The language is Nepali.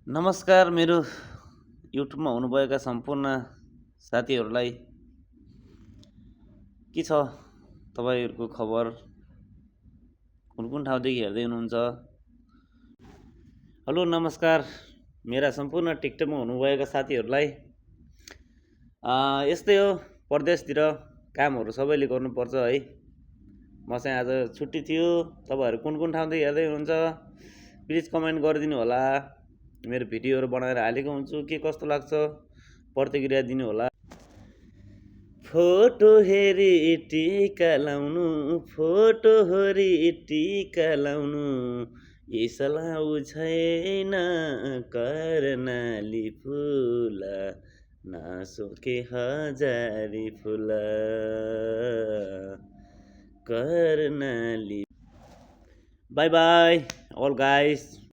नमस्कार मेरो युट्युबमा हुनुभएका सम्पूर्ण साथीहरूलाई के छ तपाईँहरूको खबर कुन कुन ठाउँदेखि हेर्दै हुनुहुन्छ। हेलो नमस्कार मेरा सम्पूर्ण टिकटकमा हुनुभएका साथीहरूलाई। यस्तै हो, परदेशतिर कामहरू सबैले गर्नुपर्छ है। म चाहिँ आज छुट्टी थियो। तपाईँहरू कुन कुन ठाउँदेखि हेर्दै हुनुहुन्छ प्लिज कमेन्ट गरिदिनु होला। मेरो भिडियोहरू बनाएर हालेको हुन्छु, के कस्तो लाग्छ प्रतिक्रिया दिनु होला। फोटो हेरी टिका लाउनु, फोटो हेरी टिका लाउनु, यसलाउ छैन कर्णाली फुल, नासोके हजारी फुल Karnali. Bye bye all guys.